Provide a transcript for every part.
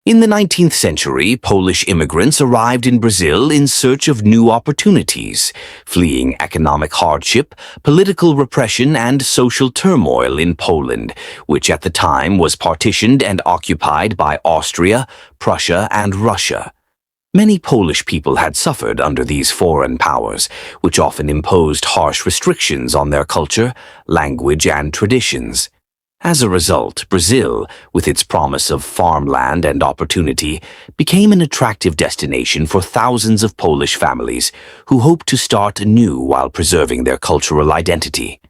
In the 19th century, Polish immigrants arrived in Brazil in search of new opportunities, fleeing economic hardship, political repression, and social turmoil in Poland, which at the time was partitioned and occupied by Austria, Prussia, and Russia. Many Polish people had suffered under these foreign powers, which often imposed harsh restrictions on their culture, language, and traditions. As a result, Brazil, with its promise of farmland and opportunity, became an attractive destination for thousands of Polish families who hoped to start anew while preserving their cultural identity.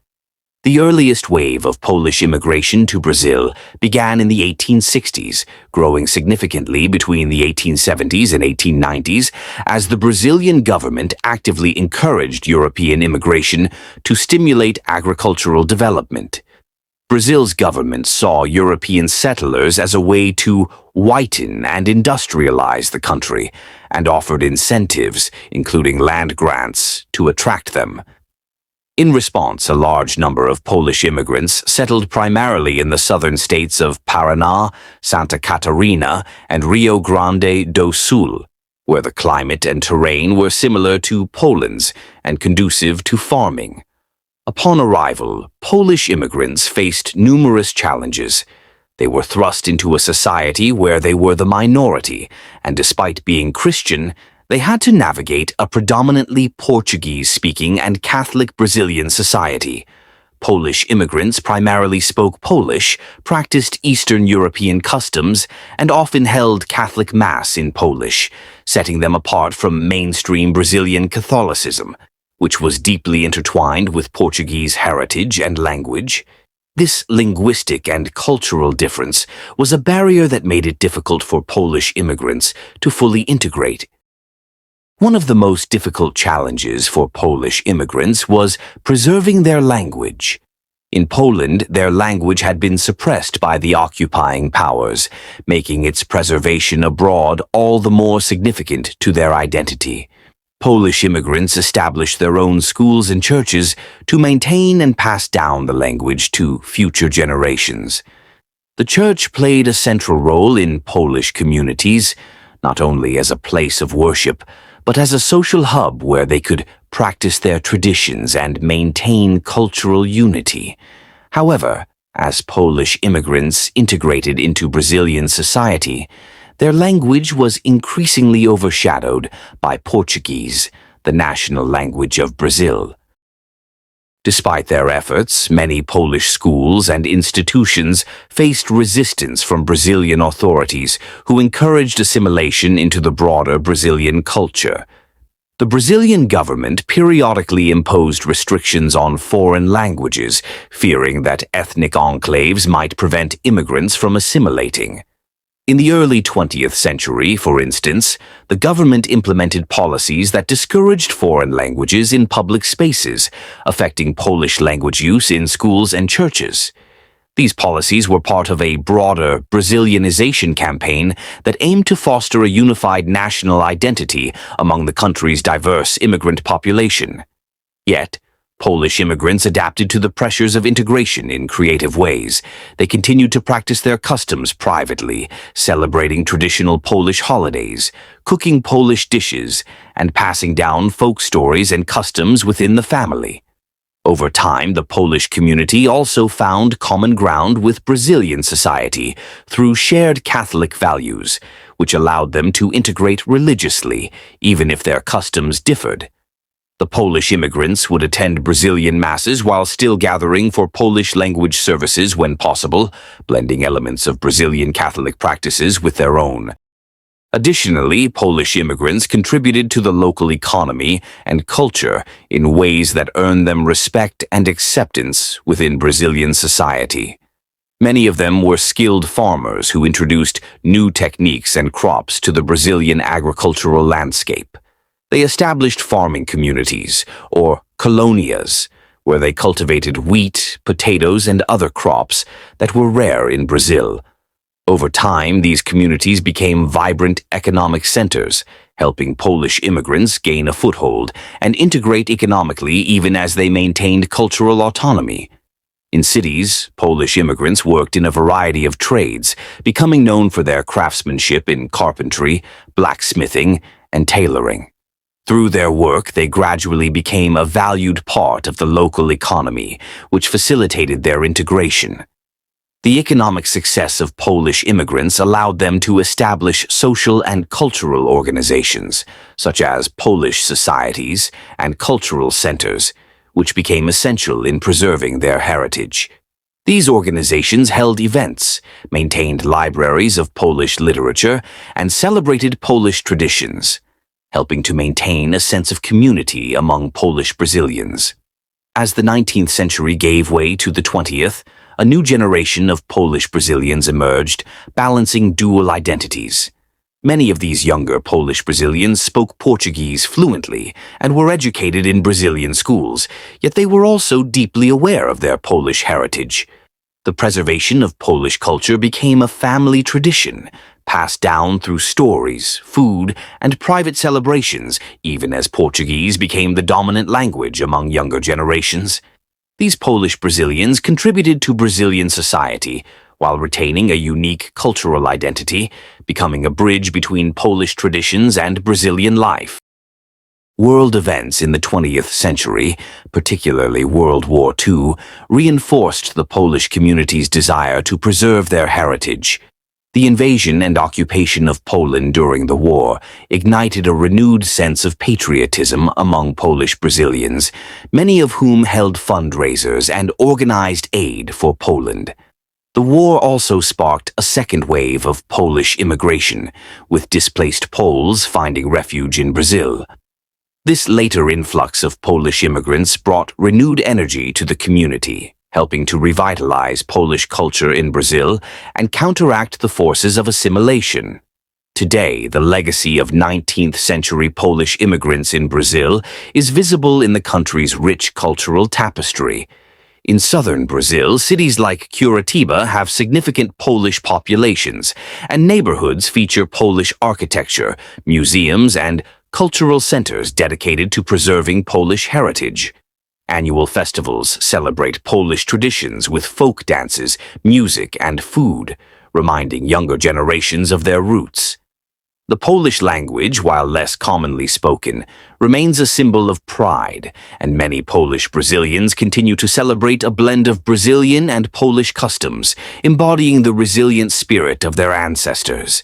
The earliest wave of Polish immigration to Brazil began in the 1860s, growing significantly between the 1870s and 1890s as the Brazilian government actively encouraged European immigration to stimulate agricultural development. Brazil's government saw European settlers as a way to whiten and industrialize the country, and offered incentives, including land grants, to attract them. In response, a large number of Polish immigrants settled primarily in the southern states of Paraná, Santa Catarina, and Rio Grande do Sul, where the climate and terrain were similar to Poland's and conducive to farming. Upon arrival, Polish immigrants faced numerous challenges. They were thrust into a society where they were the minority, and despite being Christian, they had to navigate a predominantly Portuguese-speaking and Catholic Brazilian society. Polish immigrants primarily spoke Polish, practiced Eastern European customs, and often held Catholic Mass in Polish, setting them apart from mainstream Brazilian Catholicism, which was deeply intertwined with Portuguese heritage and language. This linguistic and cultural difference was a barrier that made it difficult for Polish immigrants to fully integrate. One of the most difficult challenges for Polish immigrants was preserving their language. In Poland, their language had been suppressed by the occupying powers, making its preservation abroad all the more significant to their identity. Polish immigrants established their own schools and churches to maintain and pass down the language to future generations. The church played a central role in Polish communities, not only as a place of worship, but as a social hub where they could practice their traditions and maintain cultural unity. However, as Polish immigrants integrated into Brazilian society, their language was increasingly overshadowed by Portuguese, the national language of Brazil. Despite their efforts, many Polish schools and institutions faced resistance from Brazilian authorities who encouraged assimilation into the broader Brazilian culture. The Brazilian government periodically imposed restrictions on foreign languages, fearing that ethnic enclaves might prevent immigrants from assimilating. In the early 20th century, for instance, the government implemented policies that discouraged foreign languages in public spaces, affecting Polish language use in schools and churches. These policies were part of a broader Brazilianization campaign that aimed to foster a unified national identity among the country's diverse immigrant population. Yet, Polish immigrants adapted to the pressures of integration in creative ways. They continued to practice their customs privately, celebrating traditional Polish holidays, cooking Polish dishes, and passing down folk stories and customs within the family. Over time, the Polish community also found common ground with Brazilian society through shared Catholic values, which allowed them to integrate religiously, even if their customs differed. The Polish immigrants would attend Brazilian masses while still gathering for Polish language services when possible, blending elements of Brazilian Catholic practices with their own. Additionally, Polish immigrants contributed to the local economy and culture in ways that earned them respect and acceptance within Brazilian society. Many of them were skilled farmers who introduced new techniques and crops to the Brazilian agricultural landscape. They established farming communities, or colonias, where they cultivated wheat, potatoes, and other crops that were rare in Brazil. Over time, these communities became vibrant economic centers, helping Polish immigrants gain a foothold and integrate economically even as they maintained cultural autonomy. In cities, Polish immigrants worked in a variety of trades, becoming known for their craftsmanship in carpentry, blacksmithing, and tailoring. Through their work, they gradually became a valued part of the local economy, which facilitated their integration. The economic success of Polish immigrants allowed them to establish social and cultural organizations, such as Polish societies and cultural centers, which became essential in preserving their heritage. These organizations held events, maintained libraries of Polish literature, and celebrated Polish traditions, helping to maintain a sense of community among Polish Brazilians. As the 19th century gave way to the 20th, a new generation of Polish Brazilians emerged, balancing dual identities. Many of these younger Polish Brazilians spoke Portuguese fluently and were educated in Brazilian schools, yet they were also deeply aware of their Polish heritage. The preservation of Polish culture became a family tradition, passed down through stories, food, and private celebrations, even as Portuguese became the dominant language among younger generations. These Polish Brazilians contributed to Brazilian society, while retaining a unique cultural identity, becoming a bridge between Polish traditions and Brazilian life. World events in the 20th century, particularly World War II, reinforced the Polish community's desire to preserve their heritage. The invasion and occupation of Poland during the war ignited a renewed sense of patriotism among Polish Brazilians, many of whom held fundraisers and organized aid for Poland. The war also sparked a second wave of Polish immigration, with displaced Poles finding refuge in Brazil. This later influx of Polish immigrants brought renewed energy to the community, helping to revitalize Polish culture in Brazil and counteract the forces of assimilation. Today, the legacy of 19th-century Polish immigrants in Brazil is visible in the country's rich cultural tapestry. In southern Brazil, cities like Curitiba have significant Polish populations, and neighborhoods feature Polish architecture, museums, and cultural centers dedicated to preserving Polish heritage. Annual festivals celebrate Polish traditions with folk dances, music, and food, reminding younger generations of their roots. The Polish language, while less commonly spoken, remains a symbol of pride, and many Polish Brazilians continue to celebrate a blend of Brazilian and Polish customs, embodying the resilient spirit of their ancestors.